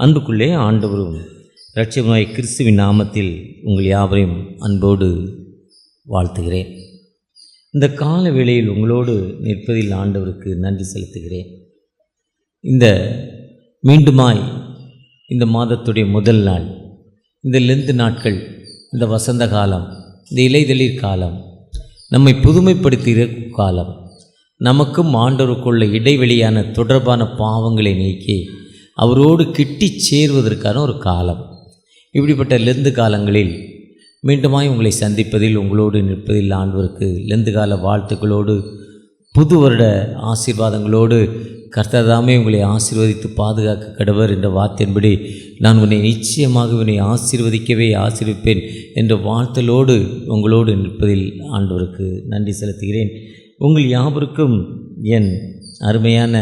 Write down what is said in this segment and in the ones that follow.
அன்புக்குள்ளே ஆண்டவரும் இரட்சகருமாகிய கிறிஸ்துவின் நாமத்தில் உங்கள் யாவரையும் அன்போடு வாழ்த்துகிறேன். இந்த கால வேளையில் உங்களோடு நிற்பதில் ஆண்டவருக்கு நன்றி செலுத்துகிறேன். இந்த மீண்டுமாய் இந்த மாதத்துடைய முதல் நாள், இந்த லெந்து நாட்கள், இந்த வசந்த காலம், இந்த இலைதளிர் காலம், நம்மை புதுமைப்படுத்துகிற காலம், நமக்கும் ஆண்டவருக்குள்ள இடைவெளியான தொடர்பான பாவங்களை நீக்கி அவரோடு கிட்டி சேருவதற்கான ஒரு காலம். இப்படிப்பட்ட லெந்து காலங்களில் மீண்டுமாய் உங்களை சந்திப்பதில், உங்களோடு நிற்பதில் ஆண்டவருக்கு லெந்து கால வாழ்த்துக்களோடு, புது வருட ஆசீர்வாதங்களோடு கர்த்தர்தாமே உங்களை ஆசீர்வதித்து பாதுகாக்க கடவர் என்ற வார்த்தையின்படி நான் உன்னை நிச்சயமாக உன்னை ஆசீர்வதிக்கவே ஆசீர்விப்பேன் என்ற வாழ்த்தலோடு உங்களோடு நிற்பதில் ஆண்டவருக்கு நன்றி செலுத்துகிறேன். உங்கள் யாவருக்கும் என் அருமையான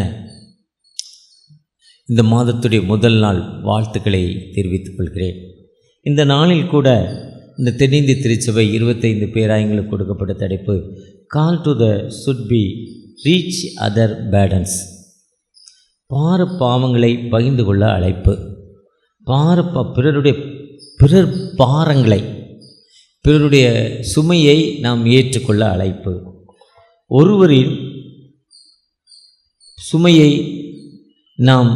இந்த மாதத்துடைய முதல் நாள் வாழ்த்துக்களை தெரிவித்துக் கொள்கிறேன். இந்த நாளில் கூட இந்த தென்னிந்திய திருச்சபை 25 பேராயங்களுக்கு கொடுக்கப்பட்ட தலைப்பு call to the should be reach other burdens. பாவங்களை பகிர்ந்து கொள்ள அழைப்பு. பிறர் பாரங்களை, பிறருடைய சுமையை நாம் ஏற்றுக்கொள்ள அழைப்பு. ஒருவரின் சுமையை நாம்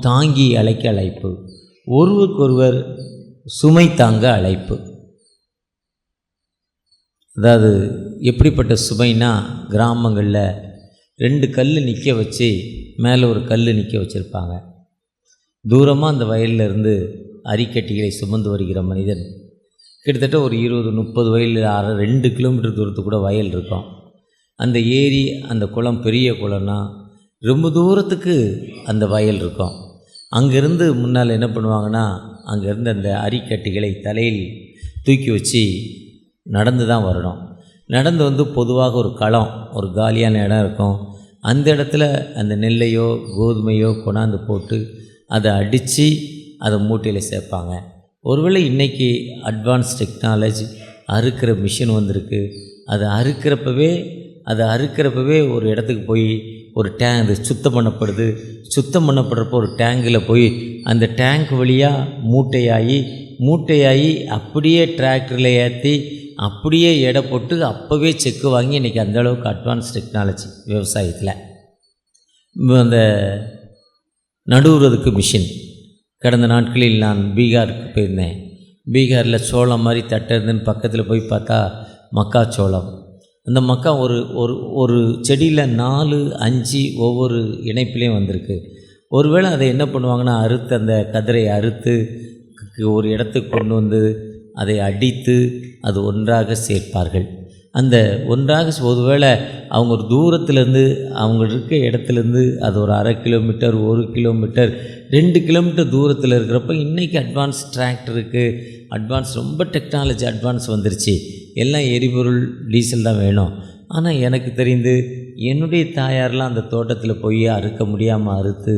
தாங்கி அழைக்க அழைப்பு. ஒருவருக்கொருவர் சுமை தாங்க அழைப்பு. அதாவது எப்படிப்பட்ட சுமைனா, கிராமங்களில் 2 கல் நிற்க வச்சு மேலே ஒரு கல் நிற்க வச்சுருப்பாங்க. தூரமாக அந்த வயலில் இருந்து அரிக்கட்டிகளை சுமந்து வருகிற மனிதன் கிட்டத்தட்ட ஒரு 20-30 வயலில் 2 கிலோமீட்டர் தூரத்துக்கு கூட வயல் இருக்கும். அந்த ஏரி, அந்த குளம் பெரிய குளம்னா ரொம்ப தூரத்துக்கு அந்த வயல் இருக்கும். அங்கேருந்து முன்னால் என்ன பண்ணுவாங்கன்னா, அங்கேருந்து அந்த அரிக்கட்டிகளை தலையில் தூக்கி வச்சு நடந்து தான் வரணும். நடந்து வந்து பொதுவாக ஒரு களம், ஒரு காலியான இடம் இருக்கும். அந்த இடத்துல அந்த நெல்லையோ கோதுமையோ கொண்டாந்து போட்டு அதை அடித்து அதை மூட்டையில் சேர்ப்பாங்க. ஒருவேளை இன்றைக்கி அட்வான்ஸ் டெக்னாலஜி, அறுக்கிற மிஷின் வந்திருக்கு. அதை அறுக்கிறப்பவே ஒரு இடத்துக்கு போய் ஒரு அது சுத்தம் பண்ணப்படுது. சுத்தம் பண்ணப்படுறப்போ ஒரு டேங்கில் போய் அந்த டேங்க் வழியாக மூட்டையாகி அப்படியே டிராக்டரில் ஏற்றி அப்படியே எடை போட்டு அப்போவே செக்கு வாங்கி இன்றைக்கி அந்தளவுக்கு அட்வான்ஸ் டெக்னாலஜி விவசாயத்தில். அந்த நடுவுறதுக்கு மிஷின். கடந்த நாட்களில் நான் பீகாருக்கு போயிருந்தேன். பீகாரில் சோளம் மாதிரி தட்டுறதுன்னு பக்கத்தில் போய் பார்த்தா மக்காச்சோளம். அந்த மக்கா ஒரு செடியில் 4-5 ஒவ்வொரு இணைப்பிலையும் வந்திருக்கு. ஒருவேளை அதை என்ன பண்ணுவாங்கன்னா, அந்த கதிரை அறுத்து ஒரு இடத்துக்கு கொண்டு வந்து அதை அடித்து அது ஒன்றாக சேர்ப்பார்கள். அந்த ஒன்றாக ஒருவேளை அவங்க ஒரு தூரத்துலேருந்து, அவங்க இருக்க இடத்துலேருந்து அது ஒரு 1/2 கிலோமீட்டர், 1 கிலோமீட்டர், 2 கிலோமீட்டர் தூரத்தில் இருக்கிறப்ப இன்றைக்கி அட்வான்ஸ் டிராக்டருக்கு ரொம்ப டெக்னாலஜி அட்வான்ஸ் வந்துருச்சு. எல்லாம் எரிபொருள், டீசல் தான் வேணும். ஆனால் எனக்கு தெரிந்து என்னுடைய தாயாரெலாம் அந்த தோட்டத்தில் போய் அறுக்க முடியாமல் அறுத்து,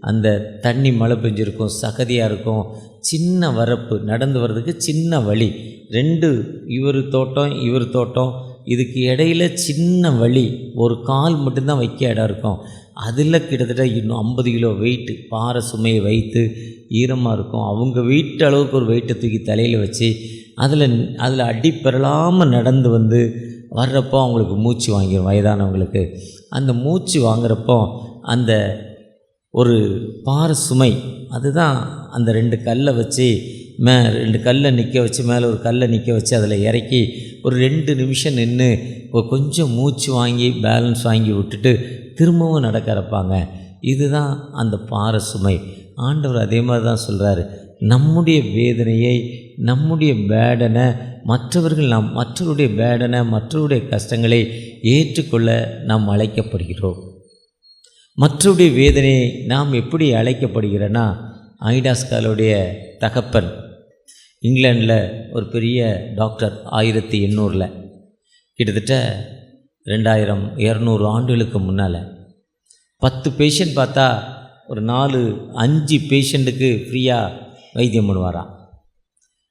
அந்த தண்ணி மழை பெஞ்சிருக்கும், சகதியாக இருக்கும், சின்ன வரப்பு, நடந்து வர்றதுக்கு சின்ன வழி, 2 இவர் தோட்டம், இதுக்கு இடையில் சின்ன வழி, ஒரு கால் மட்டும்தான் வைக்க இடம் இருக்கும். அதில் கிட்டத்தட்ட இன்னும் 50 கிலோ வெயிட்டு பாறை சுமையை வைத்து, ஈரமாக இருக்கும், அவங்க வெயிட் அளவுக்கு ஒரு வெயிட்டை தூக்கி தலையில் வச்சு அதில் அடிப்பெறலாமல் நடந்து வந்து வர்றப்போ அவங்களுக்கு மூச்சு வாங்கிடும். வயதானவங்களுக்கு அந்த மூச்சு வாங்குறப்போ அந்த ஒரு பாறை சுமை, அதுதான் அந்த 2 கல்லை வச்சு 2 கல்லை நிற்க வச்சு மேலே ஒரு கல்லை நிற்க வச்சு அதில் இறக்கி ஒரு 2 நிமிஷம் நின்று கொஞ்சம் மூச்சு வாங்கி பேலன்ஸ் வாங்கி விட்டுட்டு திரும்பவும் நடக்க இறப்பாங்க. இதுதான் அந்த பாறை சுமை. ஆண்டவர் அதே மாதிரி தான் சொல்கிறாரு, நம்முடைய வேதனையை, நம்முடைய பேடனை மற்றவருடைய பேடனை, மற்றவருடைய கஷ்டங்களை ஏற்றுக்கொள்ள நாம் அழைக்கப்படுகிறோம். மற்றவருடைய வேதனையை நாம் எப்படி அழைக்கப்படுகிறோன்னா, ஐடாஸ்காலுடைய தகப்பன் இங்கிலாண்டில் ஒரு பெரிய டாக்டர் 1800 கிட்டத்தட்ட 2200 ஆண்டுகளுக்கு முன்னால் 10 பேஷண்ட் பார்த்தா ஒரு 4-5 பேஷண்ட்டுக்கு ஃப்ரீயாக வைத்தியம் பண்ணுவாராம்.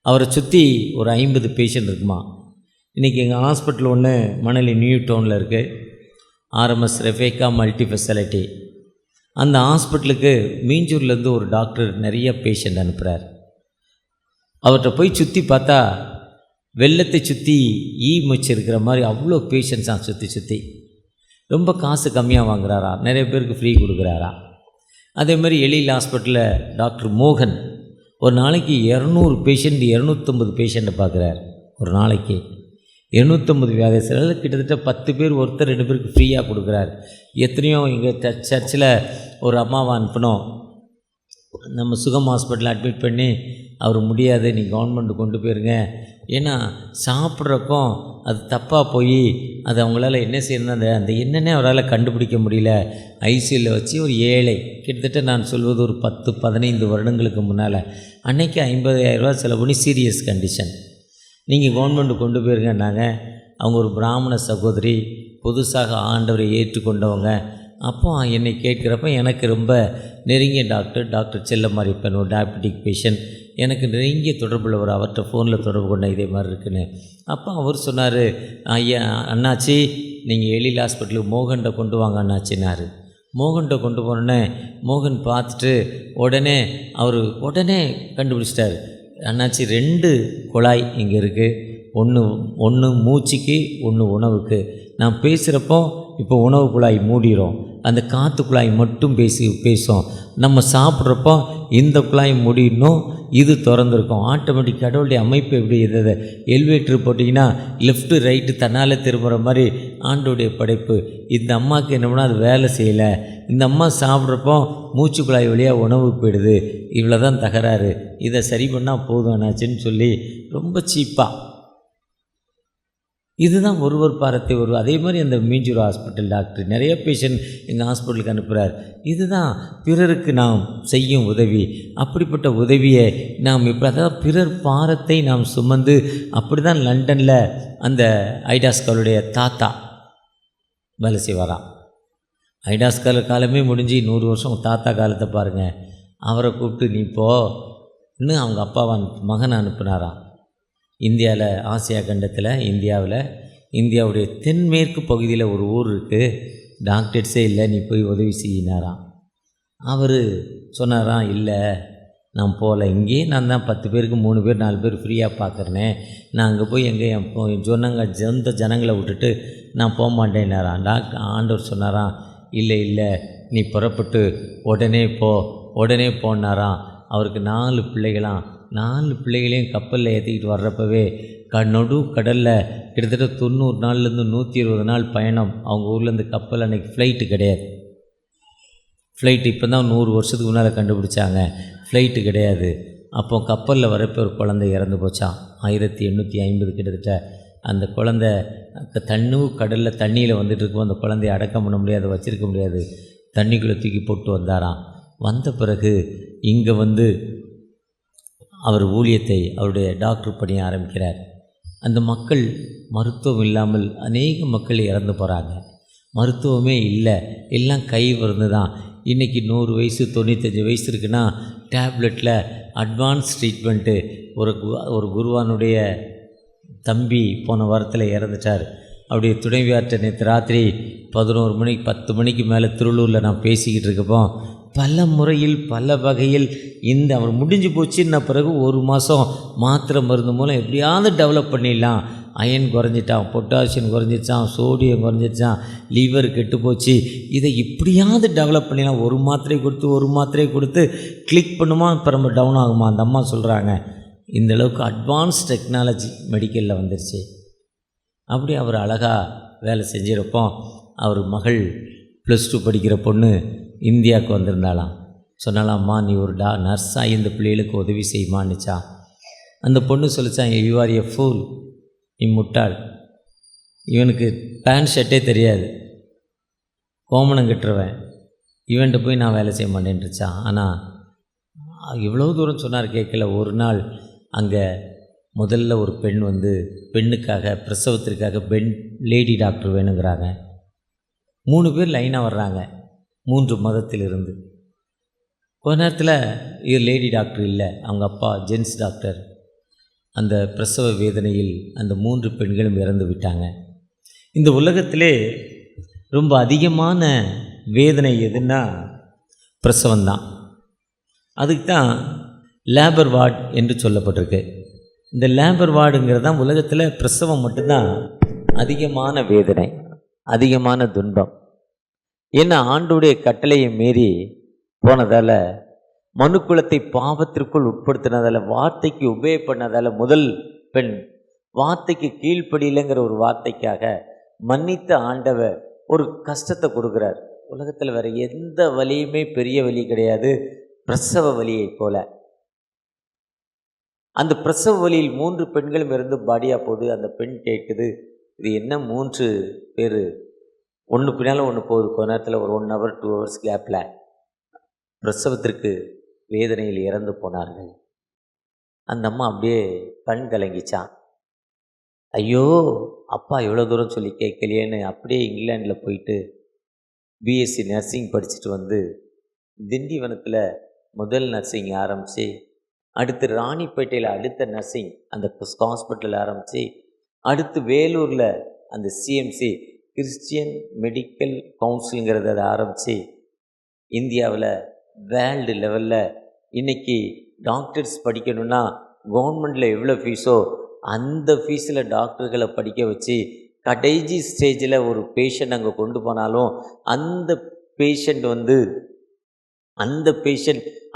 அவரை சுற்றி ஒரு 50 பேஷண்ட் இருக்குமா. இன்றைக்கி எங்கள் ஹாஸ்பிட்டல் ஒன்று மணலி நியூ டவுனில் இருக்குது, RMS ரெஃபேக்கா மல்டி ஸ்பெஷாலிட்டி. அந்த ஹாஸ்பிட்டலுக்கு மீஞ்சூர்லேருந்து ஒரு டாக்டர் நிறைய பேஷண்ட் அனுப்புகிறார். அவர்கிட்ட போய் சுற்றி பார்த்தா வெள்ளத்தை சுற்றி வச்சிருக்கிற மாதிரி அவ்வளோ பேஷண்ட்ஸாக சுற்றி ரொம்ப காசு கம்மியாக வாங்குறாரா, நிறைய பேருக்கு ஃப்ரீ கொடுக்குறாரா. அதேமாதிரி எழில் ஹாஸ்பிட்டலில் டாக்டர் மோகன் ஒரு நாளைக்கு 200 பேஷண்ட் 250 பேஷண்ட்டை பார்க்குறார். ஒரு நாளைக்கு 250 வியாதிஸ்தர்கள், கிட்டத்தட்ட 10 பேர் ஒருத்தர் 2 பேருக்கு ஃப்ரீயாக கொடுக்குறார். எத்தனையோ எங்கள் சர்ச்சில் ஒரு அம்மாவை அனுப்பினோம், நம்ம சுகம் ஹாஸ்பிட்டலில் அட்மிட் பண்ணி அவர் முடியாது, நீ கவர்மெண்ட் கொண்டு போயிருங்க, ஏன்னா சாப்பிட்றப்போ அது தப்பாக போய் அது அவங்களால என்ன செய்யணும், அந்த என்னென்ன அவரால் கண்டுபிடிக்க முடியல. ஐசியூவில் வச்சு ஒரு ஏழை, கிட்டத்தட்ட நான் சொல்வது ஒரு 10-15 வருடங்களுக்கு முன்னால், அன்றைக்கி 50,000 ரூபா செலவு பண்ணி சீரியஸ் கண்டிஷன், நீங்கள் கவர்மெண்ட் கொண்டு போயிருங்கன்னாங்க. அவங்க ஒரு பிராமண சகோதரி, புதுசாக ஆண்டவரை ஏற்றுக்கொண்டவங்க. அப்போ என்னை கேட்குறப்ப எனக்கு ரொம்ப நெருங்கிய டாக்டர் செல்லமாரியப்பன், ஒரு டயபெட்டிக் பேஷண்ட், எனக்கு நெருங்கிய தொடர்பில் ஒரு அவர்கிட்ட ஃபோனில் தொடர்பு கொண்ட இதே மாதிரி இருக்குன்னு. அப்போ அவர் சொன்னார், ஐயா அண்ணாச்சி நீங்கள் எழில் ஹாஸ்பிட்டலுக்கு மோகன்கிட்ட கொண்டு வாங்க அண்ணாச்சின்னாரு. மோகன்கிட்ட கொண்டு போனோன்னே மோகன் பார்த்துட்டு உடனே கண்டுபிடிச்சிட்டார். அண்ணாச்சி 2 குழாய் இங்கே இருக்குது, ஒன்று மூச்சுக்கு, ஒன்று உணவுக்கு. நான் பேசுகிறப்போ இப்போ உணவு குழாய் மூடிடும், அந்த காற்று குழாய் மட்டும் பேசும். நம்ம சாப்பிட்றப்போ இந்த குழாய் மூடிடணும், இது திறந்துருக்கும். ஆட்டோமேட்டிக் கடவுளுடைய அமைப்பு எப்படி இருந்தது, எலிவேட்டர் போட்டிங்கன்னா லெஃப்ட்டு ரைட்டு தன்னால் திரும்புகிற மாதிரி ஆண்டோடைய படைப்பு. இந்த அம்மாவுக்கு என்ன பண்ணால் அது வேலை செய்யலை. இந்த அம்மா சாப்பிட்றப்போ மூச்சு குழாய் வழியாக உணவு போயிடுது, இவ்வளோ தான் தகராறு, இதை சரி பண்ணால் போதும் என்னாச்சுன்னு சொல்லி ரொம்ப சீப்பாக. இதுதான் ஒருவர் பாரத்தை ஒருவர். அதே மாதிரி அந்த மீஞ்சூர் ஹாஸ்பிட்டல் டாக்டர் நிறைய பேஷண்ட் எங்கள் ஹாஸ்பிட்டலுக்கு அனுப்புகிறார். இதுதான் பிறருக்கு நாம் செய்யும் உதவி. அப்படிப்பட்ட உதவியை நாம் இப்போ, அதாவது பிறர் பாரத்தை நாம் சுமந்து, அப்படி தான் லண்டனில் அந்த ஐடாஸ்காலுடைய தாத்தா வேலை செய்வாராம். ஐடாஸ்கால் காலமே முடிஞ்சு 100 வருஷம் தாத்தா காலத்தை பாருங்கள். அவரை கூப்பிட்டு நீ போ இன்னும் அவங்க அப்பாவை மகனை அனுப்புனாராம். இந்தியாவில், ஆசியா கண்டத்தில் இந்தியாவுடைய தென்மேற்கு பகுதியில் ஒரு ஊர் இருக்குது, டாக்டர்ஸே இல்லை, நீ போய் உதவி செய்யினாராம். அவர் சொன்னாராம், இல்லை நான் போகல, இங்கேயே நான் தான் 10 பேருக்கு 3 பேர் 4 பேர் ஃப்ரீயாக பார்க்குறேனே, நான் அங்கே போய் சொந்த ஜனங்களை விட்டுட்டு நான் போக மாட்டேன்னாராம். ஆண்டவர் சொன்னாராம், இல்லை நீ புறப்பட்டு உடனே போனாராம். அவருக்கு 4 பிள்ளைகளாம். 4 பிள்ளைகளையும் கப்பலில் ஏற்றிக்கிட்டு வர்றப்பவே நடு கடலில் கிட்டத்தட்ட 90 நாள்லேருந்து 120 நாள் பயணம். அவங்க ஊர்லேருந்து கப்பல், அன்றைக்கி ஃப்ளைட்டு கிடையாது. ஃப்ளைட்டு இப்போ தான் 100 வருஷத்துக்கு முன்னால் கண்டுபிடிச்சாங்க, ஃப்ளைட்டு கிடையாது. அப்போ கப்பலில் வரப்போ ஒரு குழந்தை இறந்து போச்சான். 1850 கிட்டத்தட்ட. அந்த குழந்தை கடலில் தண்ணியில் வந்துட்டு இருக்கும். அந்த குழந்தைய அடக்கம் பண்ண முடியாது, வச்சிருக்க முடியாது, தண்ணிக்குள்ளே தூக்கி போட்டு வந்தாராம். வந்த பிறகு இங்கே அவர் ஊழியத்தை, அவருடைய டாக்டர் பணியை ஆரம்பிக்கிறார். அந்த மக்கள் மருத்துவம் இல்லாமல் அநேக மக்கள் இறந்து போகிறாங்க. மருத்துவமே இல்லை, எல்லாம் கை மருந்து தான். இன்றைக்கி 100 வயசு 95 வயசு இருக்குன்னா டேப்லெட்டில் அட்வான்ஸ் ட்ரீட்மெண்ட்டு. ஒரு குருவானுடைய தம்பி போன வாரத்தில் இறந்துட்டார். அவருடைய துணைவியார்ட்ட நேற்று ராத்திரி 11 மணிக்கு 10 மணிக்கு மேலே திருவள்ளூரில் நான் பேசிக்கிட்டு இருக்கப்போ பல முறையில் பல வகையில் அவர் முடிஞ்சு போச்சுன்ன பிறகு 1 மாதம் மாத்திரை மருந்து மூலம் எப்படியாவது டெவலப் பண்ணிடலாம். அயன் குறைஞ்சிட்டான், பொட்டாசியம் குறைஞ்சிச்சான், சோடியம் குறைஞ்சிச்சான், லிவர் கெட்டு போச்சு, இதை இப்படியாவது டெவலப் பண்ணிடலாம். ஒரு மாத்திரை கொடுத்து கிளிக் பண்ணுமா, இப்போ நம்ம டவுன் ஆகுமா. அந்த அம்மா சொல்கிறாங்க, இந்தளவுக்கு அட்வான்ஸ் டெக்னாலஜி மெடிக்கலில் வந்துருச்சு. அப்படி அவர் அழகாக வேலை செஞ்சிருப்போ, அவர் மகள் +2 படிக்கிற பொண்ணு இந்தியாவுக்கு வந்திருந்தாலாம். சொன்னாலாம்மா, நீ ஒரு நர்ஸாக இந்த பிள்ளைகளுக்கு உதவி செய்யுமான்னுச்சா. அந்த பொண்ணு சொல்லிச்சான், யூ ஆர் எ ஃபூல், நீ முட்டாள், இவனுக்கு பேண்ட் ஷர்ட்டே தெரியாது, கோமணம் கட்டுருவேன், இவன்கிட்ட போய் நான் வேலை செய்ய மாட்டேன்ருச்சான். ஆனால் இவ்வளோ தூரம் சொன்னார், கேட்கல. ஒரு நாள் அங்கே முதல்ல ஒரு பெண் பெண்ணுக்காக பிரசவத்திற்காக லேடி டாக்டர் வேணுங்கிறாங்க. 3 பேர் லைனாக வர்றாங்க, 3 மதத்திலிருந்து. கொஞ்ச நேரத்தில் இது லேடி டாக்டர் இல்லை, அவங்க அப்பா ஜென்ஸ் டாக்டர். அந்த பிரசவ வேதனையில் அந்த 3 பெண்களும் இறந்து விட்டாங்க. இந்த உலகத்திலே ரொம்ப அதிகமான வேதனை எதுன்னா பிரசவம்தான். அதுக்கு தான் லேபர் வார்டு என்று சொல்லப்பட்டிருக்கு. இந்த லேபர் வார்டுங்கிறது தான் உலகத்தில் பிரசவம் மட்டும்தான் அதிகமான வேதனை, அதிகமான துன்பம். ஏன்னா ஆண்டவருடைய கட்டளையை மீறி போனதால், மனுக்குலத்தை பாவத்திற்குள் உட்படுத்தினதால், வார்த்தைக்கு உபே பண்ணதால், முதல் பெண் வார்த்தைக்கு கீழ்ப்படியில்லைங்கிற ஒரு வார்த்தைக்காக மன்னித்த ஆண்டவர் ஒரு கஷ்டத்தை கொடுக்குறார். உலகத்தில் வேறு எந்த வலியுமே பெரிய வலி கிடையாது பிரசவ வலியை போல. அந்த பிரசவ வலியில் 3 பெண்களும் இருந்து பாடியாக போகுது. அந்த பெண் கேட்குது, இது என்ன 3 பேர் ஒன்று பின்னால் ஒன்று போகுது. கொஞ்ச நேரத்தில் ஒரு 1 hour 2 hours கேப்பில் பிரசவத்திற்கு வேதனையில் இறந்து போனார்கள். அந்த அம்மா அப்படியே கண் கலங்கிச்சான். ஐயோ அப்பா எவ்வளோ தூரம் சொல்லி கேட்கலையேன்னு அப்படியே இங்கிலாண்டில் போயிட்டு பிஎஸ்சி நர்சிங் படிச்சுட்டு வந்து திண்டிவனத்தில் முதல் நர்சிங் ஆரம்பித்து, அடுத்து ராணிப்பேட்டையில் அடுத்த நர்சிங் அந்த ஹாஸ்பிட்டலில் ஆரம்பித்து, அடுத்து வேலூரில் அந்த சிஎம்சி கிறிஸ்டியன் மெடிக்கல் கவுன்சிலுங்கிறத அதை ஆரம்பித்து இந்தியாவில் வேர்ல்டு லெவலில் இன்றைக்கி டாக்டர்ஸ் படிக்கணுன்னா கவர்மெண்டில் எவ்வளோ ஃபீஸோ அந்த ஃபீஸில் டாக்டர்களை படிக்க வச்சு கடைசி ஸ்டேஜில் ஒரு பேஷண்ட் அங்கே கொண்டு போனாலும் அந்த பேஷண்ட்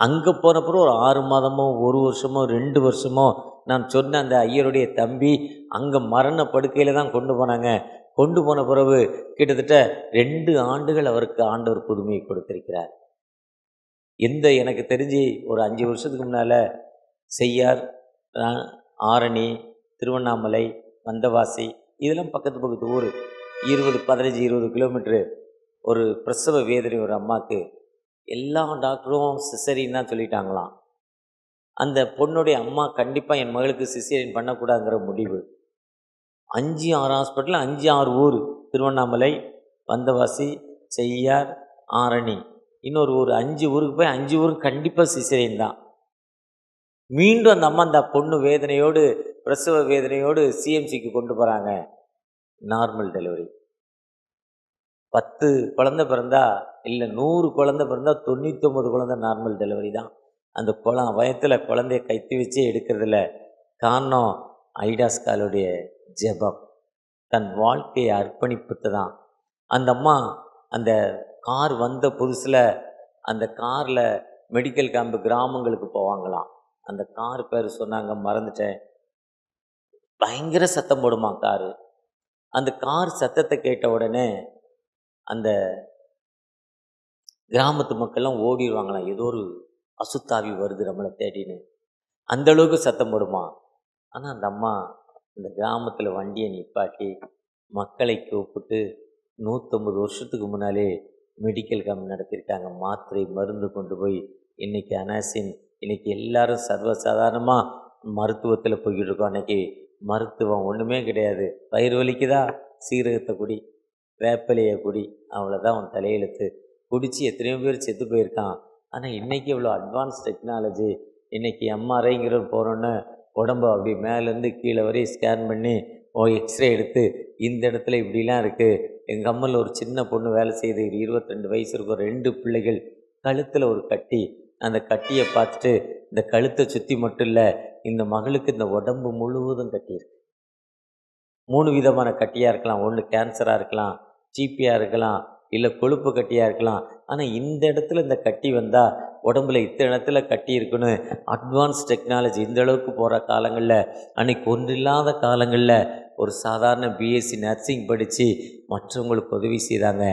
அங்கே போனப்புறம் ஒரு 6 மாதமோ 1 வருஷமோ 2 வருஷமோ, நான் சொன்ன அந்த ஐயருடைய தம்பி அங்கே மரண படுக்கையில் தான் கொண்டு போனாங்க. கொண்டு போன பிறகு கிட்டத்தட்ட 2 ஆண்டுகள் அவருக்கு ஆண்டவர் புதுமையை கொடுத்திருக்கிறார். எனக்கு தெரிஞ்சு ஒரு 5 வருஷத்துக்கு முன்னால் செய்யார், ஆரணி, திருவண்ணாமலை, வந்தவாசி இதெல்லாம் பக்கத்து ஊர், 15-20 கிலோமீட்ரு. ஒரு பிரசவ வேதனை ஒரு அம்மாவுக்கு எல்லா டாக்டரும் சிசரின்னு தான் சொல்லிட்டாங்களாம். அந்த பொண்ணுடைய அம்மா கண்டிப்பாக என் மகளுக்கு சிசேரியன் பண்ணக்கூடாதுங்கிற முடிவு. 5-6 ஹாஸ்பிட்டல், 5-6 ஊர், திருவண்ணாமலை, வந்தவாசி, செய்யார், ஆரணி, இன்னொரு ஊர், 5 ஊருக்கு போய் 5 ஊருக்கு கண்டிப்பாக சிசேரியன் தான். மீண்டும் அந்த அம்மா அந்த பொண்ணு வேதனையோடு பிரசவ வேதனையோடு சிஎம்சிக்கு கொண்டு போகிறாங்க. Normal delivery. 10 குழந்தை பிறந்தா இல்லை 100 குழந்தை பிறந்தா 99 குழந்தை நார்மல் டெலிவரி தான். அந்த வயத்தில் குழந்தைய கைத்து வச்சே எடுக்கிறதில்ல. காரணம் ஐடாஸ்காலுடைய ஜெபம், தன் வாழ்க்கையை அர்ப்பணிப்புத்து தான். அந்த அம்மா அந்த கார் வந்த புதுசில் அந்த காரில் மெடிக்கல் கேம்பு கிராமங்களுக்கு போவாங்களாம். அந்த கார் பேர் சொன்னாங்க, மறந்துட்டேன். பயங்கர சத்தம் போடுமா காரு. அந்த கார் சத்தத்தை கேட்ட உடனே அந்த கிராமத்து மக்கள்லாம் ஓடிடுவாங்களாம். ஏதோ ஒரு அசுத்தாவி வருது நம்மளை தேடின்னு, அந்தளவுக்கு சத்தம் போடுமா. ஆனால் அந்த அம்மா அந்த கிராமத்தில் வண்டியை நிப்பாட்டி மக்களை கூப்பிட்டு 150 வருஷத்துக்கு முன்னாலே மெடிக்கல் கேம்ப் நடத்தியிருக்காங்க. மாத்திரை மருந்து கொண்டு போய் இன்றைக்கி அனாசின், இன்றைக்கி எல்லாரும் சர்வசாதாரணமாக மருத்துவத்தில் போய்கிட்டு இருக்கோம். அன்றைக்கி மருத்துவம் ஒன்றுமே கிடையாது. வயிறு வலிக்குதா, சீரகத்தை குடி, வேப்பிலையை குடி, அவ்வளோதான் உன் தலையெழுத்து. குடித்து எத்தனையோ பேர் செத்து போயிருக்கான். ஆனால் இன்றைக்கி இவ்வளோ அட்வான்ஸ் டெக்னாலஜி. இன்றைக்கி எம்ஆர்ஐங்கிற போகிறோன்னு உடம்பு அப்படி மேலேருந்து கீழே வரையும் ஸ்கேன் பண்ணி எக்ஸ்ரே எடுத்து இந்த இடத்துல இப்படிலாம் இருக்குது. எங்கள் அம்மாவில் ஒரு சின்ன பொண்ணு வேலை செய்யுது, 22 வயசு இருக்கும், 2 பிள்ளைகள், கழுத்தில் ஒரு கட்டி. அந்த கட்டியை பார்த்துட்டு இந்த கழுத்தை சுற்றி மட்டும் இல்லை, இந்த மகளுக்கு இந்த உடம்பு முழுவதும் கட்டியிருக்கு. 3 விதமான கட்டியாக இருக்கலாம். ஒன்று கேன்சராக இருக்கலாம், டிபியாக இருக்கலாம், இல்லை கொழுப்பு கட்டியாக இருக்கலாம். ஆனால் இந்த இடத்துல இந்த கட்டி வந்தால் உடம்புல இத்தனை இடத்துல கட்டி இருக்குன்னு அட்வான்ஸ் டெக்னாலஜி இந்த அளவுக்கு போகிற காலங்களில், அன்றைக்கி ஒன்றில்லாத காலங்களில் ஒரு சாதாரண பிஎஸ்சி நர்சிங் படித்து மற்றவங்களுக்கு உதவி செய்தாங்க.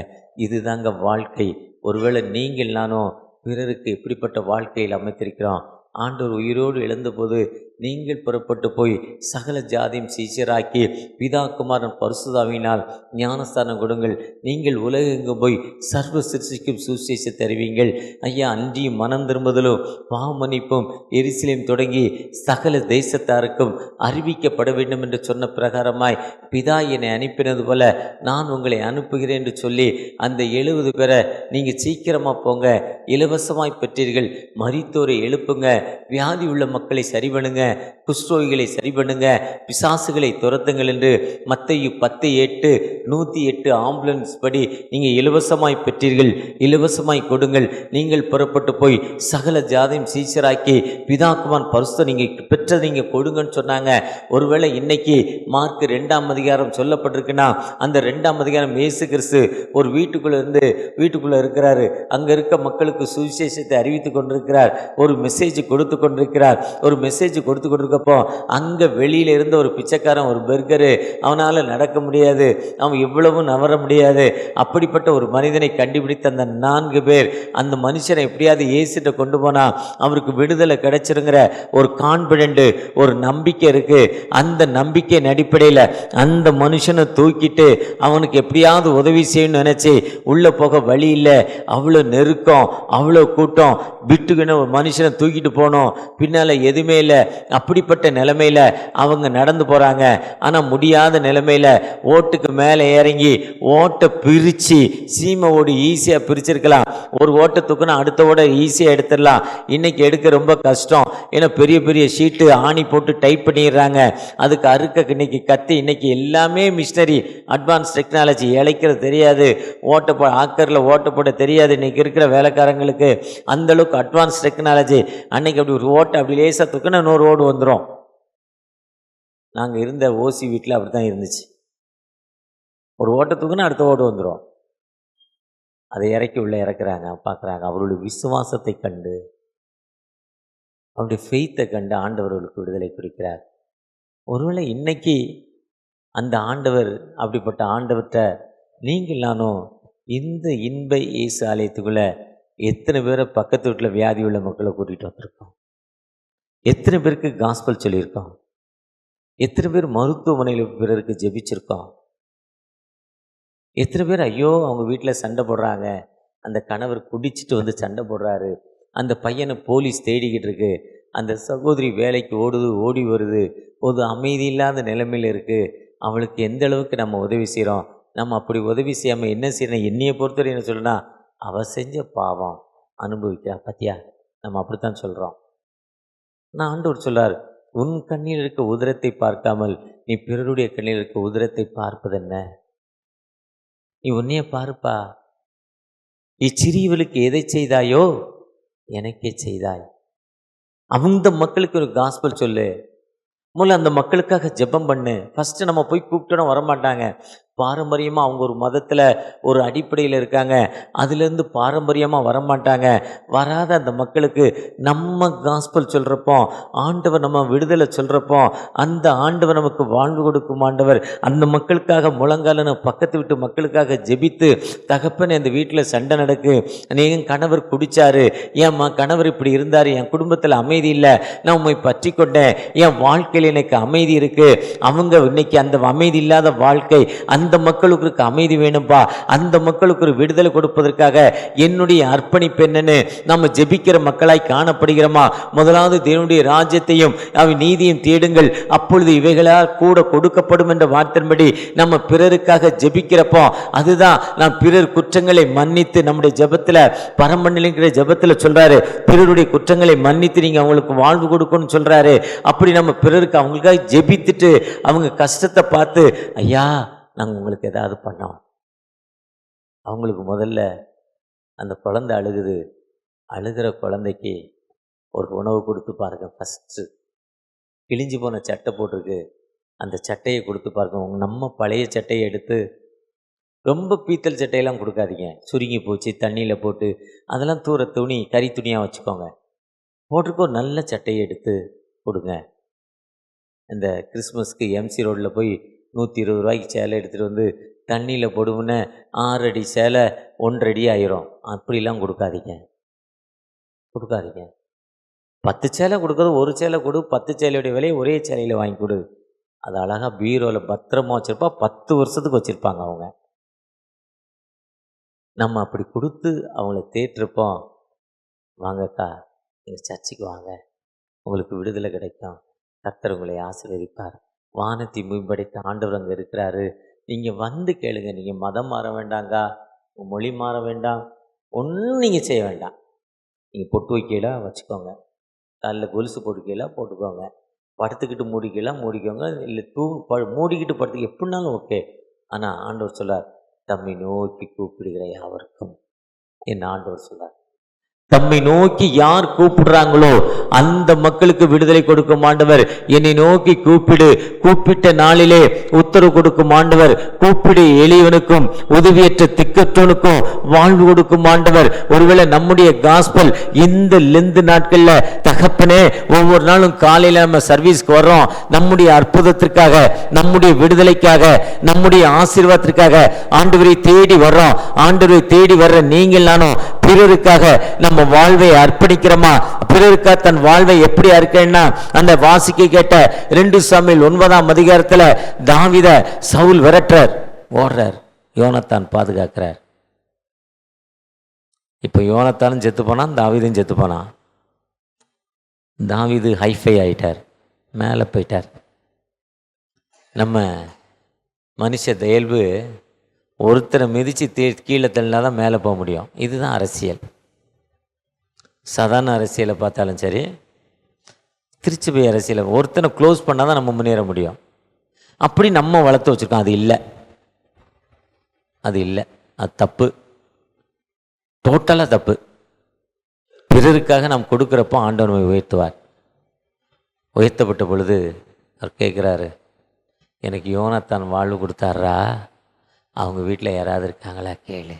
இதுதாங்க வாழ்க்கை. ஒருவேளை நீங்கள் நானும் பிறருக்கு எப்படிப்பட்ட வாழ்க்கையில் அமைத்திருக்கிறோம். ஆண்டவர் உயிரோடு எழுந்தபோது நீங்கள் புறப்பட்டு போய் சகல ஜாதியும் சீஷராக்கி பிதா குமாரன் பரிசுத்தாவியினால் ஞானஸ்தானம் கொடுங்கள். நீங்கள் உலகெங்கும் போய் சர்வ சிருஷ்டிக்கும் சுவிசேஷத்தை தருவீங்கள். ஐயா, அன்றியும் மனம் திரும்புதலும் பாவமன்னிப்பும் எருசலேம் தொடங்கி சகல தேசத்தாருக்கும் அறிவிக்கப்பட வேண்டும் என்று சொன்ன பிரகாரமாய் பிதா என்னை அனுப்பினது போல நான் உங்களை அனுப்புகிறேன் என்று சொல்லி அந்த 70 பேரை நீங்கள் சீக்கிரமாக போங்க, இலவசமாய் பெற்றீர்கள், மரித்தோரை எழுப்புங்க, வியாதி உள்ள மக்களை சரி பண்ணுங்க, குஷ்ரோகிகளை சரி பண்ணுங்க, பிசாசுகளை துரத்துங்கள் என்று மத்தேயு 10:8 108 ஆம்புலன்ஸ் படி நீங்கள் இலவசமாய் பெற்றீர்கள், இலவசமாய் கொடுங்கள், நீங்கள் புறப்பட்டு போய் சகல ஜாதியும் சீஷராக்கி பிதாக்குமான் பரிசுத்த நீங்கள் பெற்றது நீங்கள் கொடுங்கன்னு சொன்னாங்க. ஒருவேளை இன்னைக்கு மார்க் 2ஆம் அதிகாரம் சொல்லப்பட்டிருக்குன்னா அந்த 2ஆம் அதிகாரம் இயேசு கிறிஸ்து ஒரு வீட்டுக்குள்ளே இருக்கிறாரு. அங்கே இருக்க மக்களுக்கு சுவிசேஷத்தை அறிவித்து கொண்டிருக்கிறார், ஒரு மெசேஜ் கொடுத்து கொண்டிருக்கிறார். ஒரு மெசேஜ் கொடுத்து கொண்டிருக்கப்போ அங்கே வெளியில் இருந்த ஒரு பிச்சைக்காரன், ஒரு பெர்கரு, அவனால் நடக்க முடியாது, அவன் எவ்வளவும் நவர முடியாது. அப்படிப்பட்ட ஒரு மனிதனை கண்டுபிடித்த அந்த 4 பேர் அந்த மனுஷனை எப்படியாவது இயேசுட்ட கொண்டு போனால் அவருக்கு விடுதலை கிடைச்சிருங்கிற ஒரு கான்பிடென்ட், ஒரு நம்பிக்கை இருக்குது. அந்த நம்பிக்கையின் அடிப்படையில் அந்த மனுஷனை தூக்கிட்டு அவனுக்கு எப்படியாவது உதவி செய்யணும்னு நினச்சி உள்ளே போக வழி இல்லை, அவ்வளோ நெருக்கம், அவ்வளோ கூட்டம், விட்டுக்கின ஒரு மனுஷனை தூக்கிட்டு போனோம், பின்னால் எதுவுமே இல்லை. அப்படிப்பட்ட நிலைமையில் அவங்க நடந்து போகிறாங்க. ஆனால் முடியாத நிலைமையில் ஓட்டுக்கு மேலே இறங்கி ஓட்டை பிரித்து, சீமை ஓடு ஈஸியாக பிரிச்சிருக்கலாம், ஒரு ஓட்டை தூக்குனா அடுத்த ஓட ஈஸியாக எடுத்துடலாம். இன்றைக்கி எடுக்க ரொம்ப கஷ்டம். ஏன்னா பெரிய பெரிய ஷீட்டு ஆணி போட்டு டைப் பண்ணிடுறாங்க. அதுக்கு அறுக்க இன்னைக்கு கத்தி, இன்னைக்கு எல்லாமே மிஷினரி, அட்வான்ஸ் டெக்னாலஜி. இழைக்கிறது தெரியாது, ஆக்கரில் ஓட்ட போட தெரியாது இன்றைக்கி இருக்கிற வேலைக்காரங்களுக்கு. அந்தளவுக்கு அட்வான்ஸ் டெக்னாலஜி. அன்னைக்கு அப்படி ஒரு ஓட்டை அப்படி லேசாக தூக்குன்னா இன்னொரு ஓடு வந்துடும். நாங்கள் இருந்த ஓசி வீட்டில் அப்படி தான் இருந்துச்சு. ஒரு ஓட்டை தூக்குன்னா அடுத்த ஓடு வந்துடும். அதை இறக்கி உள்ளே இறக்குறாங்க, பார்க்குறாங்க. அவருடைய விசுவாசத்தை கண்டு, அவருடைய ஃபெய்த்தை கண்டு ஆண்டவர்களுக்கு விடுதலை கொடுக்கிறார். ஒருவேளை இன்னைக்கு அந்த ஆண்டவர், அப்படிப்பட்ட ஆண்டவர்கிட்ட நீங்கள் நானும் இந்த இன்ப இயேசு ஆலயத்துக்குள்ளே எத்தனை பேரை பக்கத்து வீட்டில் வியாதி உள்ள மக்களை கூட்டிகிட்டு வந்திருக்கோம்? எத்தனை பேருக்கு காஸ்பல் சொல்லியிருக்கோம்? எத்தனை பேர் மருத்துவமனையில் பிறருக்கு ஜெபிச்சிருக்கோம்? எத்தனை பேர் ஐயோ அவங்க வீட்டில் சண்டை போடுறாங்க, அந்த கணவர் குடிச்சிட்டு வந்து சண்டை போடுறாரு, அந்த பையனை போலீஸ் தேடிக்கிட்டு இருக்கு, அந்த சகோதரி வேலைக்கு ஓடி வருது, ஒரு அமைதி இல்லாத நிலைமையில் இருக்குது, அவளுக்கு எந்த அளவுக்கு நம்ம உதவி செய்கிறோம்? நம்ம அப்படி உதவி செய்யாமல் என்ன செய்யணும்? என்னையை பொறுத்தவரை என்ன சொல்லணும்னா, அவள் செஞ்ச பாவம் அனுபவிக்கிறா பத்தியா, நம்ம அப்படித்தான் சொல்கிறோம். நான் ஆண்டவர் சொல்லார், உன் கண்ணில் இருக்க உதிரத்தை பார்க்காமல் நீ பிறருடைய கண்ணில் இருக்க உதிரத்தை பார்ப்பதென்ன? நீ உன்னைய பாருப்பா. இச்சிறியவளுக்கு எதை செய்தாயோ எனக்கே செய்தாய். அந்த மக்களுக்கு ஒரு காஸ்பல் சொல்லு. முதல்ல அந்த மக்களுக்காக ஜெபம் பண்ணு. ஃபஸ்ட்டு நம்ம போய் கூப்பிட்டோன்னா வரமாட்டாங்க. பாரம்பரியமாக அவங்க ஒரு மதத்தில் ஒரு அடிப்படையில் இருக்காங்க, அதுலேருந்து பாரம்பரியமாக வரமாட்டாங்க. வராத அந்த மக்களுக்கு நம்ம காஸ்பல் சொல்கிறப்போ, ஆண்டவர் நம்ம விடுதலை சொல்கிறப்போ, அந்த ஆண்டவர் நமக்கு வாழ்வு கொடுக்கும் ஆண்டவர். அந்த மக்களுக்காக முழங்காலன்னு பக்கத்து வீட்டு மக்களுக்காக ஜெபித்து, தகப்பன் இந்த வீட்டில் சண்டை நடக்கு, என் கணவர் குடித்தார், ஏம்மா கணவர் இப்படி இருந்தார், என் குடும்பத்தில் அமைதி இல்லை, நான் உண்மை பற்றி கொண்டேன், என் வாழ்க்கையில் எனக்கு அமைதி இருக்குது. அவங்க இன்னைக்கு அந்த அமைதி இல்லாத வாழ்க்கை, அந்த மக்களுக்கு அமைதி வேணும்பா, அந்த மக்களுக்கு ஒரு விடுதலை கொடுப்பதற்காக என்னுடைய அர்ப்பணிப்பு என்னன்னு நம்ம ஜெபிக்கிற மக்களாய் காணப்படுகிறோமா? முதலாவது தேவனுடைய ராஜ்யத்தையும் அவன் நீதியும் தேடுங்கள், அப்பொழுது இவைகளால் கூட கொடுக்கப்படும் என்ற வார்த்தையின்படி நம்ம பிறருக்காக ஜெபிக்கிறப்போ, அதுதான் நான் பிறர் குற்றங்களை மன்னித்து, நம்முடைய ஜெபத்தில் பரமண்டலிங்கிற ஜெபத்தில் சொல்றாரு, பிறருடைய குற்றங்களை மன்னித்து நீங்க அவங்களுக்கு வாழ்வு கொடுக்கணும்னு சொல்றாரு. அப்படி நம்ம பிறருக்கு அவங்களுக்காக ஜெபித்துட்டு அவங்க கஷ்டத்தை பார்த்து, ஐயா நாங்கள் உங்களுக்கு ஏதாவது பண்ணோம், அவங்களுக்கு முதல்ல அந்த குழந்தை அழுகிற குழந்தைக்கு ஒரு உணவு கொடுத்து பாருங்க. ஃபஸ்ட்டு கிழிஞ்சு போன சட்டை போட்டிருக்கு, அந்த சட்டையை கொடுத்து பாருங்க. நம்ம பழைய சட்டையை எடுத்து, ரொம்ப பீத்தல் சட்டையெல்லாம் கொடுக்காதீங்க, சுருங்கி போச்சு தண்ணியில் போட்டு அதெல்லாம் துணி கறி துணியாக வச்சுக்கோங்க. போட்டிருக்க ஒரு நல்ல சட்டையை எடுத்து கொடுங்க. இந்த கிறிஸ்மஸ்க்கு எம்சி ரோடில் போய் 120 ரூபாய்க்கு சேலை எடுத்துகிட்டு வந்து தண்ணியில் போடுமுன்னு 6 அடி சேலை 1.5 அடி ஆயிரும். அப்படிலாம் கொடுக்காதீங்க. 10 சேலை கொடுக்குறது ஒரு சேலை கொடு, 10 சேலையுடைய விலையை ஒரே சேலையில் வாங்கி கொடு. அது அழகாக பீரோவில் பத்திரமா வச்சுருப்பா, 10 வருஷத்துக்கு வச்சுருப்பாங்க அவங்க. நம்ம அப்படி கொடுத்து அவங்கள தேற்றிருப்போம். வாங்கக்கா, எங்கள் சர்ச்சுக்கு வாங்க, உங்களுக்கு விடுதலை கிடைக்கும், கர்த்தர் உங்களை ஆசீர்வதிப்பார், வானத்தை மேம்படைத்த ஆண்டவர் அங்கே இருக்கிறாரு, நீங்கள் வந்து கேளுங்க. நீங்கள் மதம் மாற வேண்டாங்கா, மொழி மாற வேண்டாம், ஒன்றும் நீங்கள் செய்ய வேண்டாம். நீங்கள் பொட்டு வைக்கலாம் வச்சுக்கோங்க, காலில் கொலுசு போட்டுக்கலாம் போட்டுக்கோங்க, படுத்துக்கிட்டு மூடிக்கோங்க, இல்லை மூடிக்கிட்டு படுத்துக்க எப்படினாலும் ஓகே. ஆனால் ஆண்டவர் சொல்றார், தம்மை நோக்கி கூப்பிடுகிற யாவருக்கும் என் ஆண்டவர் சொல்றார். தம்மை நோக்கி யார் கூப்பிடுறாங்களோ அந்த மக்களுக்கு விடுதலை கொடுக்கும் ஆண்டவர். என்னை நோக்கி கூப்பிடு, கூப்பிட்ட நாளிலே உத்தரவு கொடுக்கும் ஆண்டவர். கூப்பிடு எளியவனுக்கும் உதவியற்ற திக்கற்றவனுக்கும் வாழ்வு கொடுக்கும் ஆண்டவர். ஒருவேளை நம்முடைய காஸ்பல் இந்த லெந்து நாட்கள்ல தகப்பனே, ஒவ்வொரு நாளும் காலையில நம்ம சர்வீஸ்க்கு வர்றோம், நம்முடைய அற்புதத்திற்காக, நம்முடைய விடுதலைக்காக, நம்முடைய ஆசீர்வாதத்திற்காக ஆண்டவரை தேடி வர்றோம். ஆண்டவரை தேடி வர்ற நீங்கள் நானும் பிறருக்காக நம்ம வாழ்வை அர்ப்பணிக்கிறோமா? பிறருக்காக தன் வாழ்வை எப்படி அர்ப்பணிக்கணும்னா, அந்த வாசிக்க கேட்ட 2 சாமுவேல் 9 தாவீத சவுல் விரட்டுறார், ஓடுறார், யோனத்தான் பாதுகாக்கிறார். இப்போ யோனத்தானும் செத்து போனான், தாவீதும் செத்து போனான். தாவீது ஹைஃபை ஆயிட்டார், மேலே போயிட்டார். நம்ம மனுஷ இயல்பு ஒருத்தரை மிதித்து கீழே தள்ளினா தான் மேலே போக முடியும். இதுதான் அரசியல். சாதாரண அரசியலை பார்த்தாலும் சரி, திருச்சபை அரசியலை ஒருத்தனை க்ளோஸ் பண்ணால் தான் நம்ம முன்னேற முடியும். அப்படி நம்ம வளர்த்து வச்சுருக்கோம். அது இல்லை, அது தப்பு, டோட்டலாக தப்பு. பிறருக்காக நாம் கொடுக்குறப்போ ஆண்டவர் உயர்த்துவார். உயர்த்தப்பட்ட பொழுது அவர் கேட்குறாரு, எனக்கு யோனத்தான் வாழ்வு கொடுத்தாரா, அவங்க வீட்டில் யாராவது இருக்காங்களா கேளு.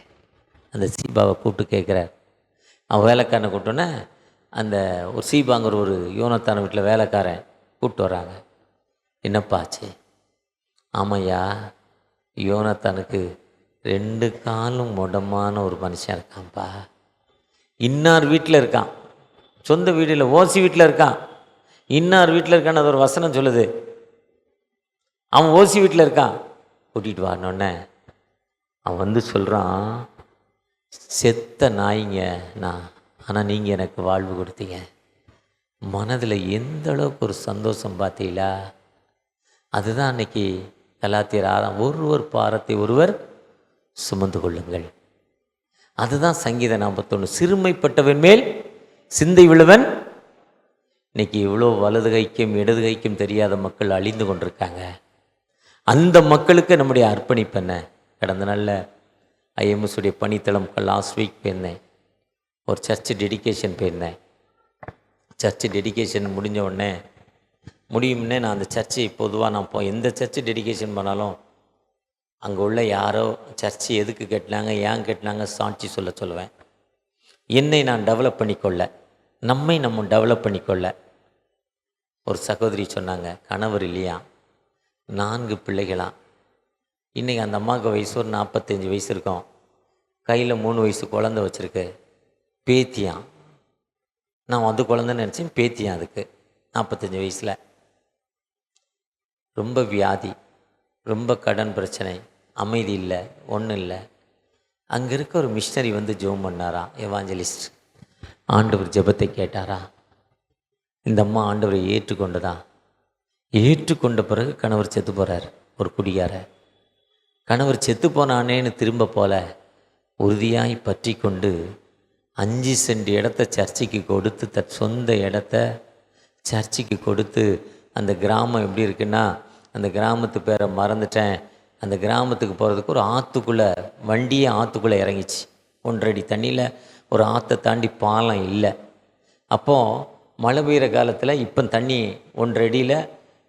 அந்த சீபாவை கூப்பிட்டு கேட்குறார். அவன் வேலைக்காரனை கூப்பிட்டோன்னே அந்த ஒரு சீபாங்கிற ஒரு யோனத்தான வீட்டில் வேலைக்காரன் கூப்பிட்டு வராங்க. என்னப்பா ஆச்சு? ஆமையா, யோனத்தானுக்கு 2 காலும் முடமான ஒரு மனுஷன் இருக்கான்ப்பா. இன்னார் வீட்டில் இருக்கான், சொந்த வீட்டில் ஓசி வீட்டில் இருக்கான். இன்னார் வீட்டில் இருக்கான்னு அது ஒரு வசனம் சொல்லுது. அவன் ஓசி வீட்டில் இருக்கான், கூட்டிகிட்டு வானோடனே அவன் வந்து சொல்கிறான், செத்த நாய்ங்க நான், ஆனால் நீங்கள் எனக்கு வாழ்வு கொடுத்தீங்க. மனதில் எந்த அளவுக்கு ஒரு சந்தோஷம் பார்த்தீங்களா? அதுதான் அன்னைக்கு கலாத்தியர் 6 ஒருவர் பாரத்தை ஒருவர் சுமந்து கொள்ளுங்கள். அதுதான் சங்கீதம் 41 சிறுமைப்பட்டவன் மேல் சிந்தை விழுவன். இன்னைக்கு இவ்வளோ வலது கைக்கும் இடது கைக்கும் தெரியாத மக்கள் அழிந்து கொண்டிருக்காங்க. அந்த மக்களுக்கு நம்முடைய அர்ப்பணிப்பு என்ன? கடந்த நாளில் ஐஎம்எஸுடைய பணித்தளம் லாஸ்ட் வீக் போயிருந்தேன். ஒரு சர்ச்சு டெடிக்கேஷன் போயிருந்தேன். சர்ச்சு டெடிக்கேஷன் முடிஞ்ச உடனே முடியும்னே நான் அந்த சர்ச்சை பொதுவாக நான் எந்த சர்ச்சு டெடிக்கேஷன் பண்ணாலும் அங்கே உள்ள யாரோ சர்ச்சு எதுக்கு கட்டினாங்க, ஏன் கட்டினாங்க சாட்சி சொல்லுவேன். என்னை நான் டெவலப் பண்ணிக்கொள்ள, நம்ம டெவலப் பண்ணிக்கொள்ள. ஒரு சகோதரி சொன்னாங்க, கணவர் இல்லையா, 4 பிள்ளைகளாம். இன்றைக்கி அந்த அம்மாவுக்கு வயசு ஒரு 45 வயசு இருக்கும். கையில் 3 வயசு குழந்தை வச்சுருக்கு. பேத்தியான், நான் அது குழந்தைன்னு நினச்சேன், பேத்தியான். அதுக்கு 45 வயசில் ரொம்ப வியாதி, ரொம்ப கடன் பிரச்சனை, அமைதி இல்லை, ஒன்றும் இல்லை. அங்கே இருக்க ஒரு மிஷினரி வந்து ஜெபம் பண்ணாரா, எவாஞ்சலிஸ்ட். ஆண்டவர் ஜெபத்தை கேட்டாரா. இந்த அம்மா ஆண்டவரை ஏற்றுக்கொண்டதா. ஏற்றுக்கொண்ட பிறகு கணவர் செத்து போகிறார். ஒரு குடியார கணவர் செத்து போனானேன்னு திரும்ப போல உறுதியாய் பற்றி கொண்டு 5 சென்ட் இடத்த சர்ச்சைக்கு கொடுத்து, தன் சொந்த இடத்த சர்ச்சைக்கு கொடுத்து. அந்த கிராமம் எப்படி இருக்குன்னா, அந்த கிராமத்து பேரை மறந்துட்டேன். அந்த கிராமத்துக்கு போகிறதுக்கு ஒரு ஆற்றுக்குள்ளே, வண்டியே ஆற்றுக்குள்ளே இறங்கிச்சு. 1 அடி தண்ணியில் ஒரு ஆற்றை தாண்டி பாலம் இல்லை. அப்போது மழை பெய்கிற காலத்தில் இப்போ தண்ணி 1 அடியில்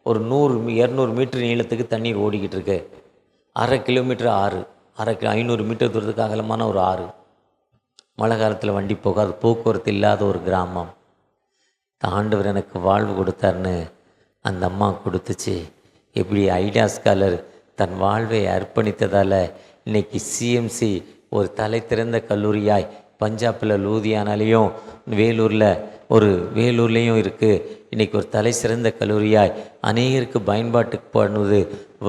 ஒரு 100-200 மீட்டர் நீளத்துக்கு தண்ணீர் ஓடிக்கிட்டு இருக்கு. 1/2 கிலோமீட்டர் ஆறு, 500 மீட்டர் தூரத்துக்கு அகலமான ஒரு ஆறு. மழை காலத்தில் வண்டி போகாது, போக்குவரத்து இல்லாத ஒரு கிராமம். ஆண்டவர் எனக்கு வாழ்வு கொடுத்தாருன்னு அந்த அம்மா கொடுத்துச்சு. எப்படி ஐடியா ஸ்காலர் தன் வாழ்வை அர்ப்பணித்ததால் இன்றைக்கி சிஎம்சி ஒரு தலை திறந்த கல்லூரியாய் பஞ்சாபில் லூதியானாலேயும் வேலூர்லேயும் இருக்குது. இன்றைக்கி ஒரு தலை சிறந்த கல்லூரியாய் அநேகருக்கு பயன்பாட்டுக்கு பண்ணுவது.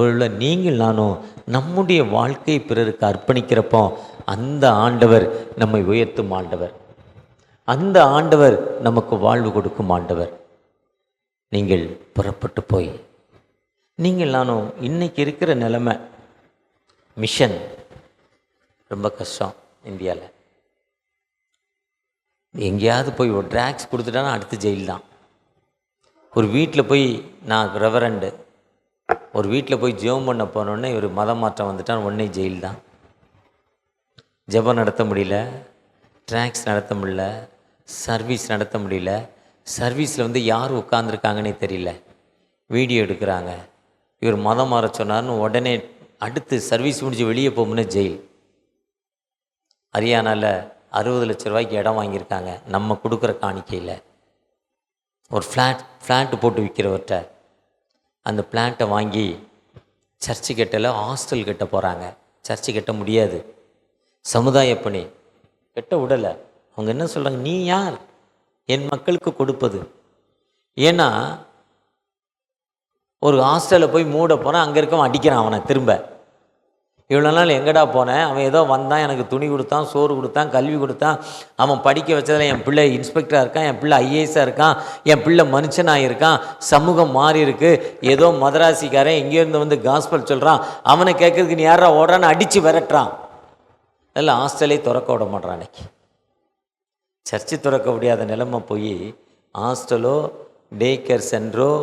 உள்ள நீங்கள் நானும் நம்முடைய வாழ்க்கை பிறருக்கு அர்ப்பணிக்கிறப்போ அந்த ஆண்டவர் நம்மை உயர்த்தும் ஆண்டவர், அந்த ஆண்டவர் நமக்கு வாழ்வு கொடுக்கும் ஆண்டவர். நீங்கள் புறப்பட்டு போய், நீங்கள் நானும் இன்றைக்கி இருக்கிற நிலைமை, மிஷன் ரொம்ப கஷ்டம். இந்தியாவில் எங்கேயாவது போய் ஒரு ட்ராக்ஸ் கொடுத்துட்டானா அடுத்து ஜெயில் தான். ஒரு வீட்டில் போய் நான் ரெவரண்டு ஒரு வீட்டில் போய் ஜெபம் பண்ண போனோடனே இவர் மதம் மாற்றம் வந்துட்டான், உடனே ஜெயில் தான். ஜெபம் நடத்த முடியல, ட்ராக்ஸ் நடத்த முடியல, சர்வீஸ் நடத்த முடியல. சர்வீஸில் யார் உட்காந்துருக்காங்கன்னே தெரியல, வீடியோ எடுக்கிறாங்க. இவர் மதம் மாற சொன்னார்னு உடனே அடுத்து சர்வீஸ் முடிஞ்சு வெளியே போகும்னு ஜெயில். ஹரியானாவில் 60 லட்ச ரூபாய்க்கு இடம் வாங்கியிருக்காங்க நம்ம கொடுக்குற காணிக்கையில். ஒரு ஃப்ளாட்டு போட்டு விற்கிறவர்கிட்ட அந்த பிளாட்டை வாங்கி சர்ச்சு கட்டலை, ஹாஸ்டல் கட்ட போகிறாங்க. சர்ச்சு கட்ட முடியாது, சமுதாய பணி கட்ட விடலை. அவங்க என்ன சொல்கிறாங்க, நீ யார் என் மக்களுக்கு கொடுப்பது? ஏன்னா ஒரு ஹாஸ்டலில் போய் மூட போனால் அங்கே இருக்கவன் அடிக்கிறான் அவனை திரும்ப. இவ்வளோ நாள் எங்கடா போனேன், அவன் ஏதோ வந்தான், எனக்கு துணி கொடுத்தான், சோறு கொடுத்தான், கல்வி கொடுத்தான், அவன் படிக்க வச்சதில் என் பிள்ளை இன்ஸ்பெக்டராக இருக்கான், என் பிள்ளை ஐஏஎஸாக இருக்கான், என் பிள்ளை மனுஷனாக இருக்கான், சமூகம் மாறி இருக்கு, ஏதோ மதராசிக்காரன் எங்கேருந்து காஸ்பல் சொல்கிறான், அவனை கேட்கறதுக்கு நீ யாரா ஓடுறான்னு அடித்து விரட்டுறான். அதில் ஹாஸ்டலே திறக்க விட மாட்டான். அன்னைக்கு சர்ச்சு திறக்க முடியாத நிலைமை போய் ஹாஸ்டலோ டே கேர் சென்டரோ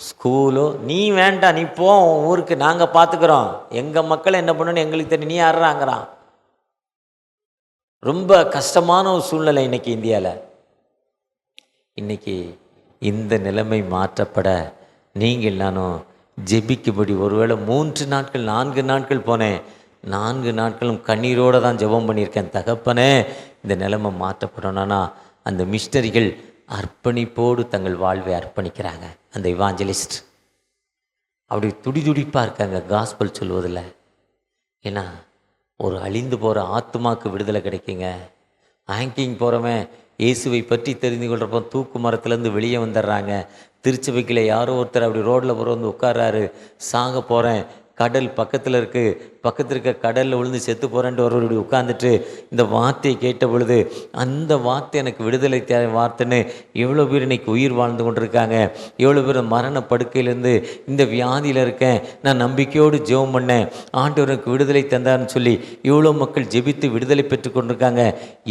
ஸ்கூலோ, நீ வேண்டாம், நீ போ ஊருக்கு, நாங்கள் பார்த்துக்குறோம், எங்கள் மக்களை என்ன பண்ணணும்னு எங்களுக்கு தெரியும், நீ யாராங்கிறான். ரொம்ப கஷ்டமான ஒரு சூழ்நிலை இன்னைக்கு இந்தியாவில். இன்னைக்கு இந்த நிலைமை மாற்றப்பட நீங்கள் நானும் ஜெபிக்கும்படி, ஒருவேளை 3 நாட்கள் 4 நாட்கள் போனேன், 4 நாட்களும் கண்ணீரோடு தான் ஜெபம் பண்ணியிருக்கேன். தகப்பனே இந்த நிலைமை மாற்றப்படணும்னா அந்த மிஷனரிகள் அர்ப்பணிப்போடு தங்கள் வாழ்வை அர்ப்பணிக்கிறாங்க. அந்த இவாஞ்சலிஸ்ட் அப்படி துடிதுடிப்பாக இருக்காங்க காஸ்பல் சொல்வதில். ஏன்னா ஒரு அழிந்து போகிற ஆத்மாவுக்கு விடுதலை கிடைக்குங்க. ஹேங்கிங் போகிறவன் இயேசுவை பற்றி தெரிந்து கொள்கிறப்போ தூக்கு மரத்துலேருந்து வெளியே வந்துடுறாங்க. திருச்சபைக்கில் யாரோ ஒருத்தர் அப்படி ரோட்டில் போகிற உட்கார்றாரு, சாக போகிறேன், கடல் பக்கத்தில் இருக்குது, பக்கத்தில் இருக்க கடலில் விழுந்து செத்து போகிறேன்ட்டு ஒருவருடைய உட்காந்துட்டு இந்த வார்த்தையை கேட்ட பொழுது, அந்த வார்த்தை எனக்கு விடுதலை வார்த்தைன்னு எவ்வளோ பேர் இன்றைக்கி உயிர் வாழ்ந்து கொண்டிருக்காங்க. எவ்வளோ பேர் மரண படுக்கையிலேருந்து இந்த வியாதியில் இருக்கேன், நான் நம்பிக்கையோடு ஜெபம் பண்ணேன், ஆண்டவர் எனக்கு விடுதலை தந்தார்னு சொல்லி எவ்வளோ மக்கள் ஜெபித்து விடுதலை பெற்று கொண்டிருக்காங்க.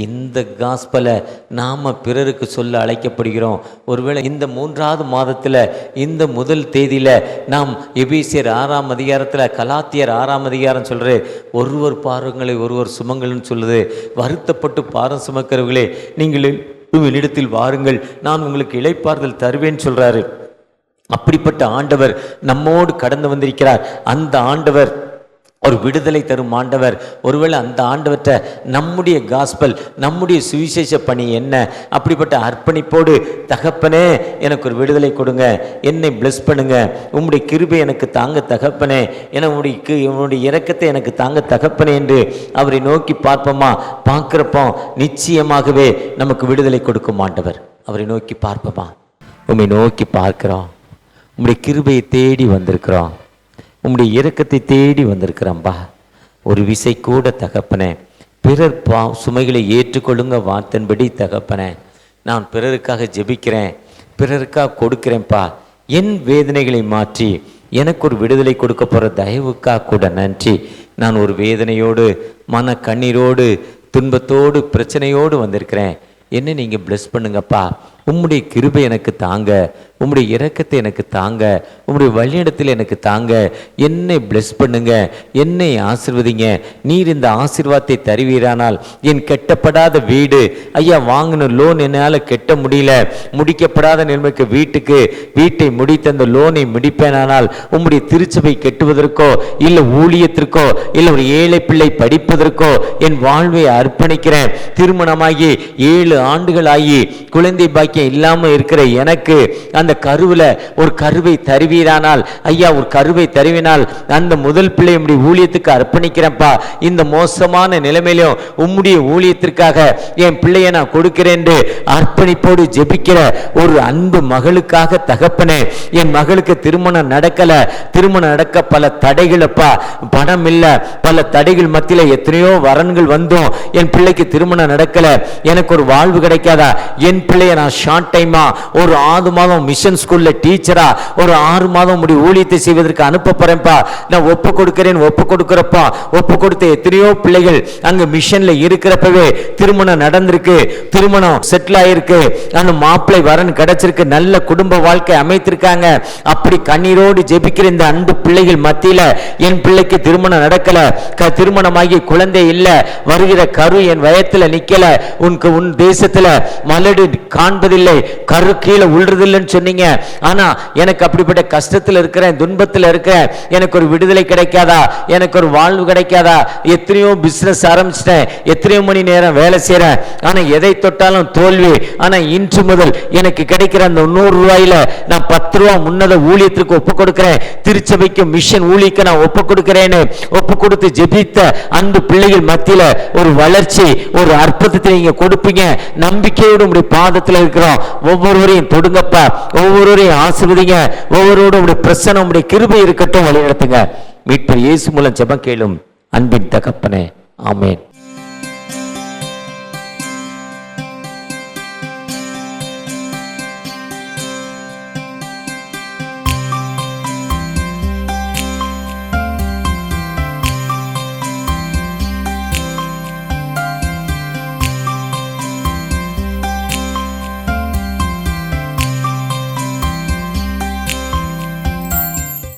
இந்த காஸ்பலை நாம் பிறருக்கு சொல்ல அழைக்கப்படுகிறோம். ஒருவேளை இந்த 3வது மாதத்தில் இந்த முதல் தேதியில் நாம் எபேசியர் 6ஆம் அதிகாரத்தில், கலாத்தியர் 6ஆம் அதிகாரம் சொல்றது, ஒருவர் பாரங்களை ஒருவர் சுமங்கள்னு சொல்லுது. வருத்தப்பட்டு பாரம் சுமக்கிறவர்களே நீங்கள் என்னிடத்தில் வாருங்கள், நான் உங்களுக்கு இளைப்பாறுதல் தருவேன்னு சொல்றாரு. அப்படிப்பட்ட ஆண்டவர் நம்மோடு கடந்து வந்திருக்கிறார். அந்த ஆண்டவர் ஒரு விடுதலை தரும் ஆண்டவர். ஒருவேளை அந்த ஆண்டவர்கிட்ட நம்முடைய காஸ்பல், நம்முடைய சுவிசேஷ பணி என்ன? அப்படிப்பட்ட அர்ப்பணிப்போடு, தகப்பனே எனக்கு ஒரு விடுதலை கொடுங்க, என்னை பிளஸ் பண்ணுங்க, உம்முடைய கிருபை எனக்கு தாங்க தகப்பனே, உன்னுடைய இரக்கத்தை எனக்கு தாங்க தகப்பனே என்று அவரை நோக்கி பார்ப்போமா? பார்க்குறப்போ நிச்சயமாகவே நமக்கு விடுதலை கொடுக்கும் ஆண்டவர். அவரை நோக்கி பார்ப்போமா? உம்மை நோக்கி பார்க்கிறோம், உம்முடைய கிருபையை தேடி வந்திருக்கிறோம், உம்முடைய இரக்கத்தை தேடி வந்திருக்கிறோம்பா. ஒரு விசை கூட தகப்பனே பிறர் சுமைகளை ஏற்றுக்கொள்ளுங்க வார்த்தைன்படி தகப்பனே, நான் பிறருக்காக ஜெபிக்கிறேன், பிறருக்காக கொடுக்கிறேன்ப்பா. என் வேதனைகளை மாற்றி எனக்கு ஒரு விடுதலை கொடுக்க போகிற தயவுக்காக கூட நன்றி. நான் ஒரு வேதனையோடு, மன கண்ணீரோடு, துன்பத்தோடு, பிரச்சனையோடு வந்திருக்கிறேன். என்ன நீங்கள் பிளஸ் பண்ணுங்கப்பா. உம்முடைய கிருபை எனக்கு தாங்க, உம்முடைய இரக்கத்தை எனக்கு தாங்க, உம்முடைய வழியிடத்தில் எனக்கு தாங்க. என்னை பிளஸ் பண்ணுங்க, என்னை ஆசீர்வதிங்க. நீர் இந்த ஆசீர்வாதத்தை தருவீரானால் என் கெட்டப்படாத வீடு, ஐயா வாங்கின லோன் என்னால் கெட்ட முடியல, முடிக்கப்படாத நிலைமைக்கு வீட்டை முடித்த அந்த லோனை முடிப்பேனானால் உம்முடைய திருச்சபை கெட்டுவதற்கோ இல்லை ஊழியத்திற்கோ இல்லை ஒரு ஏழை பிள்ளை படிப்பதற்கோ என் வாழ்வை அர்ப்பணிக்கிறேன். திருமணமாகி 7 ஆண்டுகள் ஆகி குழந்தை பாக்கியம் இல்லாமல் இருக்கிற எனக்கு அந்த கருவில் ஒரு கருவை தருவீரானால், ஐயா ஒரு கருவை தருவினால் அந்த முதல் பிள்ளை உம்முடைய ஊழியத்துக்கு அர்ப்பணிக்கிறேன்ப்பா. இந்த மோசமான நிலைமையிலும் உம்முடைய ஊழியத்திற்காக என் பிள்ளையை நான் கொடுக்கிறேன் என்று அர்ப்பணிப்போடு ஜெபிக்கிற ஒரு அன்பு மகளுக்காக தகப்பனே, என் மகளுக்கு திருமணம் நடக்கல, திருமணம் நடக்க பல தடைகளப்பா, பணம் இல்லை, பல தடைகள் மத்தியில் எத்தனையோ வரன்கள் வந்தோம், என் பிள்ளைக்கு திருமணம் நடக்கல, எனக்கு ஒரு வாழ்வு கிடைக்காதா, என் பிள்ளையை நான் ஷார்ட் டைமா ஒரு 6 மாதம் மிஷன் ஸ்கூல்ல டீச்சரா ஒரு 6 மாதம் முடி ஊழியத்தை செய்வதற்கு அனுப்ப போறேன்ப்பா, நான் ஒப்பு கொடுக்கிறேன், ஒப்பு கொடுக்கிறப்பா. ஒப்பு கொடுத்த எத்தனையோ பிள்ளைகள் அங்க மிஷன்ல இருக்கிறப்பவே திருமணம் நடந்திருக்கு, திருமணம் செட்டில் ஆயிருக்கு, அந்த மாப்பிள்ளை வரன் கிடைச்சிருக்கு, நல்ல குடும்ப வாழ்க்கை அமைத்திருக்காங்க. அப்படி கண்ணீரோடு ஜெபிக்கிற இந்த அன்பு பிள்ளைகள் மத்தியில என் பிள்ளைக்கு திருமணம் நடக்கல, திருமணமாகி குழந்தை இல்ல, வருகிற கரு என் வயத்துல நிக்கல, உன் தேசத்துல மலடு காண்பதில்லை, கரு கீழே உள்றதில்லைன்னு சொன்னீங்க. ஆனா எனக்கு அப்படிப்பட்ட கஷ்டத்தில் இருக்கிறேன், துன்பத்தில் இருக்கிறேன், எனக்கு ஒரு விடுதலை கிடைக்காதா, எனக்கு ஒரு வாழ்வு கிடைக்காதா? எத்தனையோ பிசினஸ் ஆரம்பிச்சிட்டேன், எத்தனையோ மணி நேரம் வேலை செய்யறேன், ஆனா எதை தொட்டாலும் தோல்வி. ஆனா இன்று முதல் எனக்கு கிடைக்கிற அந்த 100 ரூபாயில நான் 10 ரூபா முன்னத ஊழியத்திற்கு ஒப்பு கொடுக்கிறேன், திருச்சபைக்கு மிஷன் ஊழியக்கு நான் ஒப்பு கொடுக்கிறேன்னு ஒப்பு கொடுத்து ஜெபித்த அன்பு பிள்ளைகள் மத்தியில ஒரு வளர்ச்சி, ஒரு அற்புதத்தை நீங்க கொடுப்பீங்க. நம்பிக்கையோடு உங்களுடைய பாதத்தில் இருக்கிறோம். ஒவ்வொருவரையும் தொடுங்கப்பா, ஒவ்வொருவரையும் ஆசீர்வதிங்க, ஒவ்வொருவரோடும் உங்களுடைய பிரசன்னம், உங்களுடைய கிருபை இருக்கட்டும், வழி நடத்துங்க. மீட்பர் இயேசு மூலம் ஜெபம் கேளும் அன்பின் தகப்பனே, ஆமென்.